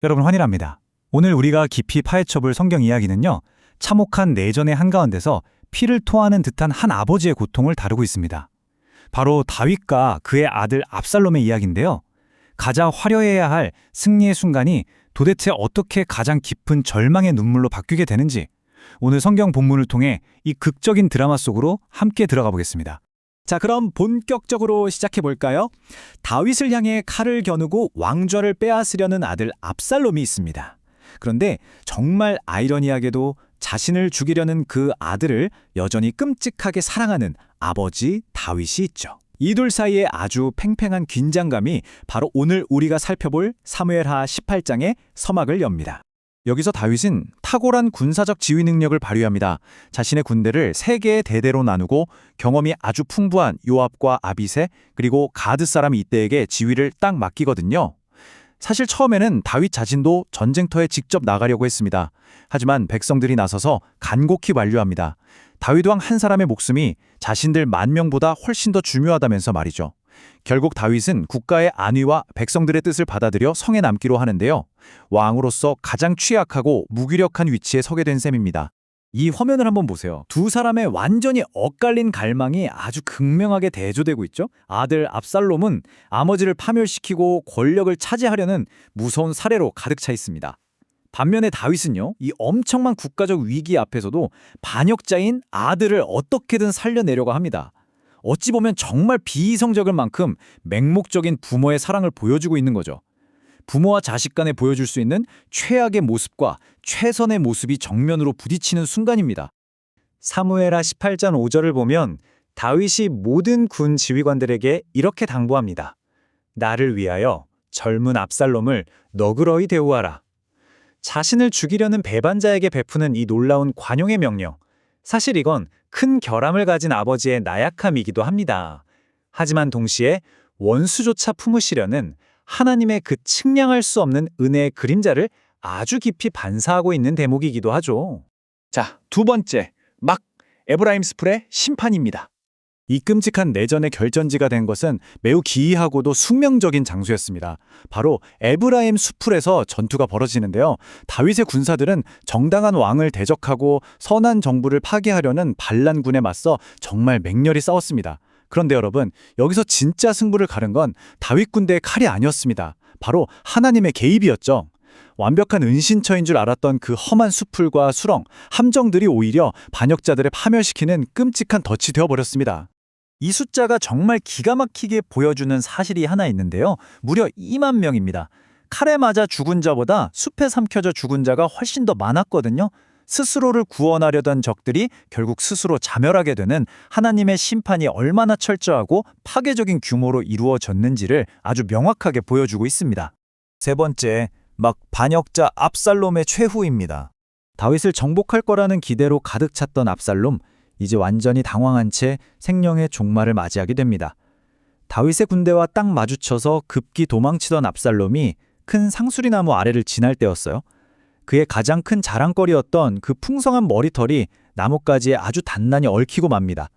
여러분 환영합니다. 오늘 우리가 깊이 파헤쳐볼 성경 이야기는요, 참혹한 내전의 한가운데서 피를 토하는 듯한 한 아버지의 고통을 다루고 있습니다. 바로 다윗과 그의 아들 압살롬의 이야기인데요. 가장 화려해야 할 승리의 순간이 도대체 어떻게 가장 깊은 절망의 눈물로 바뀌게 되는지, 오늘 성경 본문을 통해 이 극적인 드라마 속으로 함께 들어가 보겠습니다. 자, 그럼 본격적으로 시작해 볼까요? 다윗을 향해 칼을 겨누고 왕좌를 빼앗으려는 아들 압살롬이 있습니다. 그런데 정말 아이러니하게도 자신을 죽이려는 그 아들을 여전히 끔찍하게 사랑하는 아버지 다윗이 있죠. 이 둘 사이에 아주 팽팽한 긴장감이 바로 오늘 우리가 살펴볼 사무엘하 18장의 서막을 엽니다. 여기서 다윗은 탁월한 군사적 지휘 능력을 발휘합니다. 자신의 군대를 세 개의 대대로 나누고 경험이 아주 풍부한 요압과 아비새 그리고 가드 사람 이때에게 지휘를 딱 맡기거든요. 사실 처음에는 다윗 자신도 전쟁터에 직접 나가려고 했습니다. 하지만 백성들이 나서서 간곡히 만류합니다. 다윗 왕 한 사람의 목숨이 자신들 10,000명보다 훨씬 더 중요하다면서 말이죠. 결국 다윗은 국가의 안위와 백성들의 뜻을 받아들여 성에 남기로 하는데요. 왕으로서 가장 취약하고 무기력한 위치에 서게 된 셈입니다. 이 화면을 한번 보세요. 두 사람의 완전히 엇갈린 갈망이 아주 극명하게 대조되고 있죠. 아들 압살롬은 아버지를 파멸시키고 권력을 차지하려는 무서운 사례로 가득 차 있습니다. 반면에 다윗은요, 이 엄청난 국가적 위기 앞에서도 반역자인 아들을 어떻게든 살려내려고 합니다. 어찌 보면 정말 비이성적일 만큼 맹목적인 부모의 사랑을 보여주고 있는 거죠. 부모와 자식 간에 보여줄 수 있는 최악의 모습과 최선의 모습이 정면으로 부딪히는 순간입니다. 사무엘하 18장 5절을 보면 다윗이 모든 군 지휘관들에게 이렇게 당부합니다. 나를 위하여 젊은 압살롬을 너그러이 대우하라. 자신을 죽이려는 배반자에게 베푸는 이 놀라운 관용의 명령. 사실 이건 큰 결함을 가진 아버지의 나약함이기도 합니다. 하지만 동시에 원수조차 품으시려는 하나님의 그 측량할 수 없는 은혜의 그림자를 아주 깊이 반사하고 있는 대목이기도 하죠. 자, 두 번째, 막 에브라임 스풀의 심판입니다. 이 끔찍한 내전의 결전지가 된 것은 매우 기이하고도 숙명적인 장소였습니다. 바로 에브라임 수풀에서 전투가 벌어지는데요. 다윗의 군사들은 정당한 왕을 대적하고 선한 정부를 파괴하려는 반란군에 맞서 정말 맹렬히 싸웠습니다. 그런데 여러분, 여기서 진짜 승부를 가른 건 다윗 군대의 칼이 아니었습니다. 바로 하나님의 개입이었죠. 완벽한 은신처인 줄 알았던 그 험한 수풀과 수렁, 함정들이 오히려 반역자들을 파멸시키는 끔찍한 덫이 되어버렸습니다. 이 숫자가 정말 기가 막히게 보여주는 사실이 하나 있는데요. 무려 2만 명입니다. 칼에 맞아 죽은 자보다 숲에 삼켜져 죽은 자가 훨씬 더 많았거든요. 스스로를 구원하려던 적들이 결국 스스로 자멸하게 되는 하나님의 심판이 얼마나 철저하고 파괴적인 규모로 이루어졌는지를 아주 명확하게 보여주고 있습니다. 세 번째, 막 반역자 압살롬의 최후입니다. 다윗을 정복할 거라는 기대로 가득 찼던 압살롬, 이제 완전히 당황한 채 생명의 종말을 맞이하게 됩니다. 다윗의 군대와 딱 마주쳐서 급기 도망치던 압살롬이 큰 상수리나무 아래를 지날 때였어요. 그의 가장 큰 자랑거리였던 그 풍성한 머리털이 나뭇가지에 아주 단단히 얽히고 맙니다.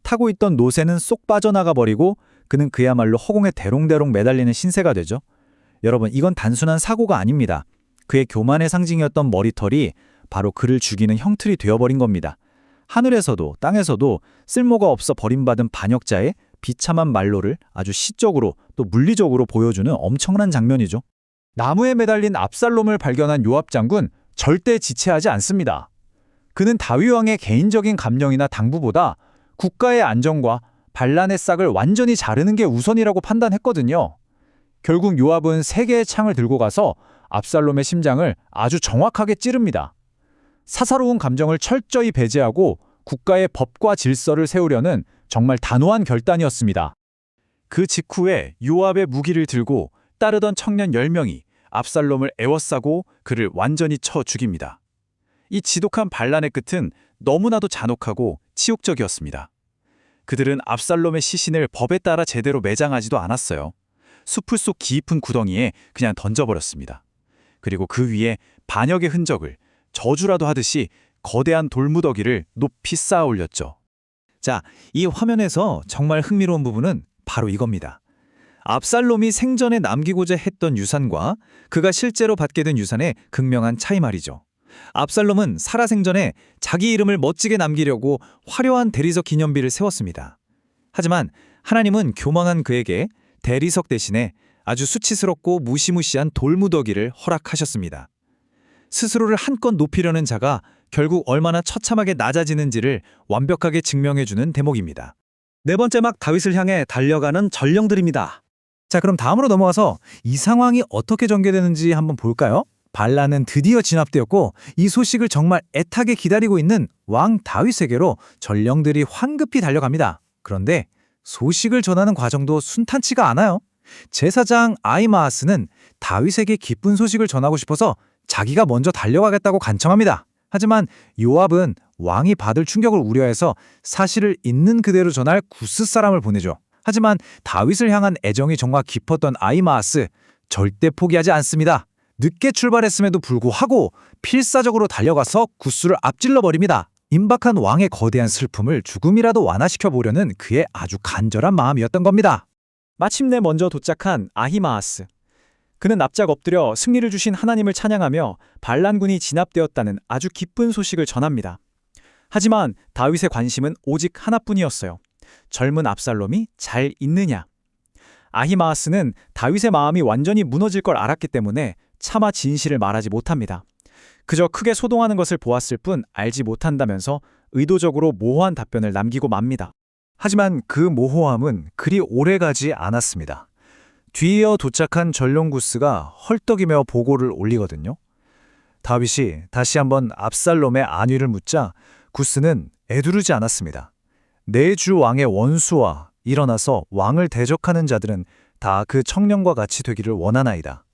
타고 있던 노새는 쏙 빠져나가 버리고 그는 그야말로 허공에 대롱대롱 매달리는 신세가 되죠. 여러분, 이건 단순한 사고가 아닙니다. 그의 교만의 상징이었던 머리털이 바로 그를 죽이는 형틀이 되어버린 겁니다. 하늘에서도 땅에서도 쓸모가 없어 버림받은 반역자의 비참한 말로를 아주 시적으로 또 물리적으로 보여주는 엄청난 장면이죠. 나무에 매달린 압살롬을 발견한 요압 장군 절대 지체하지 않습니다. 그는 다윗 왕의 개인적인 감령이나 당부보다 국가의 안정과 반란의 싹을 완전히 자르는 게 우선이라고 판단했거든요. 결국 요압은 3개의 창을 들고 가서 압살롬의 심장을 아주 정확하게 찌릅니다. 사사로운 감정을 철저히 배제하고 국가의 법과 질서를 세우려는 정말 단호한 결단이었습니다. 그 직후에 요압의 무기를 들고 따르던 청년 10명이 압살롬을 에워싸고 그를 완전히 쳐 죽입니다. 이 지독한 반란의 끝은 너무나도 잔혹하고 치욕적이었습니다. 그들은 압살롬의 시신을 법에 따라 제대로 매장하지도 않았어요. 숲을 속 깊은 구덩이에 그냥 던져버렸습니다. 그리고 그 위에 반역의 흔적을 저주라도 하듯이 거대한 돌무더기를 높이 쌓아 올렸죠. 자, 이 화면에서 정말 흥미로운 부분은 바로 이겁니다. 압살롬이 생전에 남기고자 했던 유산과 그가 실제로 받게 된 유산의 극명한 차이 말이죠. 압살롬은 살아생전에 자기 이름을 멋지게 남기려고 화려한 대리석 기념비를 세웠습니다. 하지만 하나님은 교만한 그에게 대리석 대신에 아주 수치스럽고 무시무시한 돌무더기를 허락하셨습니다. 스스로를 한껏 높이려는 자가 결국 얼마나 처참하게 낮아지는지를 완벽하게 증명해주는 대목입니다. 네 번째 막 다윗을 향해 달려가는 전령들입니다. 자, 그럼 다음으로 넘어가서 이 상황이 어떻게 전개되는지 한번 볼까요? 반란은 드디어 진압되었고 이 소식을 정말 애타게 기다리고 있는 왕 다윗에게로 전령들이 황급히 달려갑니다. 그런데 소식을 전하는 과정도 순탄치가 않아요. 제사장 아히마아스는 다윗에게 기쁜 소식을 전하고 싶어서 자기가 먼저 달려가겠다고 간청합니다. 하지만 요압은 왕이 받을 충격을 우려해서 사실을 있는 그대로 전할 구스 사람을 보내죠. 하지만 다윗을 향한 애정이 정말 깊었던 아히마아스, 절대 포기하지 않습니다. 늦게 출발했음에도 불구하고 필사적으로 달려가서 구스를 앞질러버립니다. 임박한 왕의 거대한 슬픔을 조금이라도 완화시켜 보려는 그의 아주 간절한 마음이었던 겁니다. 마침내 먼저 도착한 아히마아스. 그는 납작 엎드려 승리를 주신 하나님을 찬양하며 반란군이 진압되었다는 아주 기쁜 소식을 전합니다. 하지만 다윗의 관심은 오직 하나뿐이었어요. 젊은 압살롬이 잘 있느냐. 아히마아스는 다윗의 마음이 완전히 무너질 걸 알았기 때문에 차마 진실을 말하지 못합니다. 그저 크게 소동하는 것을 보았을 뿐 알지 못한다면서 의도적으로 모호한 답변을 남기고 맙니다. 하지만 그 모호함은 그리 오래가지 않았습니다. 뒤이어 도착한 전령 구스가 헐떡이며 보고를 올리거든요. 다윗이 다시 한번 압살롬의 안위를 묻자 구스는 애두르지 않았습니다. 내 주 왕의 원수와 일어나서 왕을 대적하는 자들은 다 그 청년과 같이 되기를 원하나이다.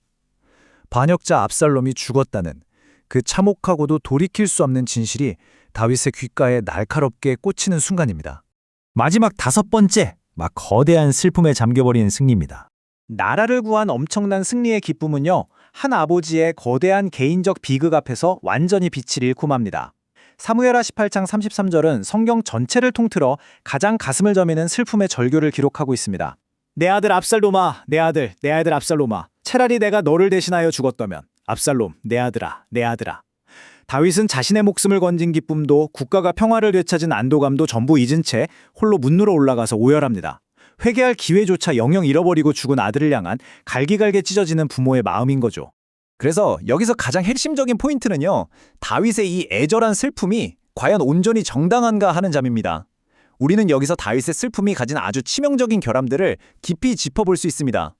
반역자 압살롬이 죽었다는 그 참혹하고도 돌이킬 수 없는 진실이 다윗의 귓가에 날카롭게 꽂히는 순간입니다. 마지막 다섯 번째, 막 거대한 슬픔에 잠겨버리는 승리입니다. 나라를 구한 엄청난 승리의 기쁨은요, 한 아버지의 거대한 개인적 비극 앞에서 완전히 빛을 잃고 맙니다. 사무엘하 18장 33절은 성경 전체를 통틀어 가장 가슴을 저미는 슬픔의 절규를 기록하고 있습니다. 내 아들 압살롬아, 내 아들 압살롬아, 차라리 내가 너를 대신하여 죽었다면, 압살롬, 내 아들아, 내 아들아. 다윗은 자신의 목숨을 건진 기쁨도 국가가 평화를 되찾은 안도감도 전부 잊은 채 홀로 문으로 올라가서 오열합니다. 회개할 기회조차 영영 잃어버리고 죽은 아들을 향한 갈기갈게 찢어지는 부모의 마음인 거죠. 그래서 여기서 가장 핵심적인 포인트는요, 다윗의 이 애절한 슬픔이 과연 온전히 정당한가 하는 점입니다. 우리는 여기서 다윗의 슬픔이 가진 아주 치명적인 결함들을 깊이 짚어볼 수 있습니다.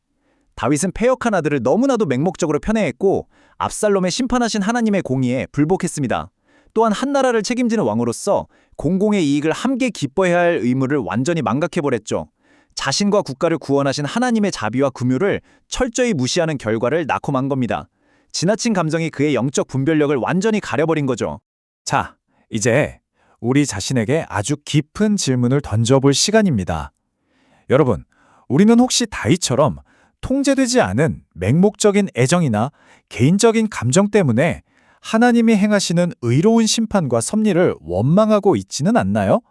다윗은 패역한 아들을 너무나도 맹목적으로 편애했고 압살롬의 심판하신 하나님의 공의에 불복했습니다. 또한 한 나라를 책임지는 왕으로서 공공의 이익을 함께 기뻐해야 할 의무를 완전히 망각해버렸죠. 자신과 국가를 구원하신 하나님의 자비와 긍휼을 철저히 무시하는 결과를 낳고 만 겁니다. 지나친 감정이 그의 영적 분별력을 완전히 가려버린 거죠. 자, 이제 우리 자신에게 아주 깊은 질문을 던져볼 시간입니다. 여러분, 우리는 혹시 다윗처럼 통제되지 않은 맹목적인 애정이나 개인적인 감정 때문에 하나님이 행하시는 의로운 심판과 섭리를 원망하고 있지는 않나요?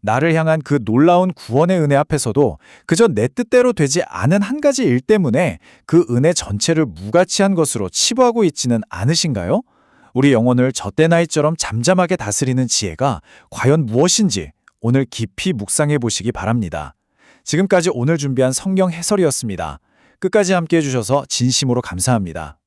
나를 향한 그 놀라운 구원의 은혜 앞에서도 그저 내 뜻대로 되지 않은 한 가지 일 때문에 그 은혜 전체를 무가치한 것으로 치부하고 있지는 않으신가요? 우리 영혼을 젖된 아이처럼 잠잠하게 다스리는 지혜가 과연 무엇인지 오늘 깊이 묵상해 보시기 바랍니다. 지금까지 오늘 준비한 성경 해설이었습니다. 끝까지 함께 해주셔서 진심으로 감사합니다.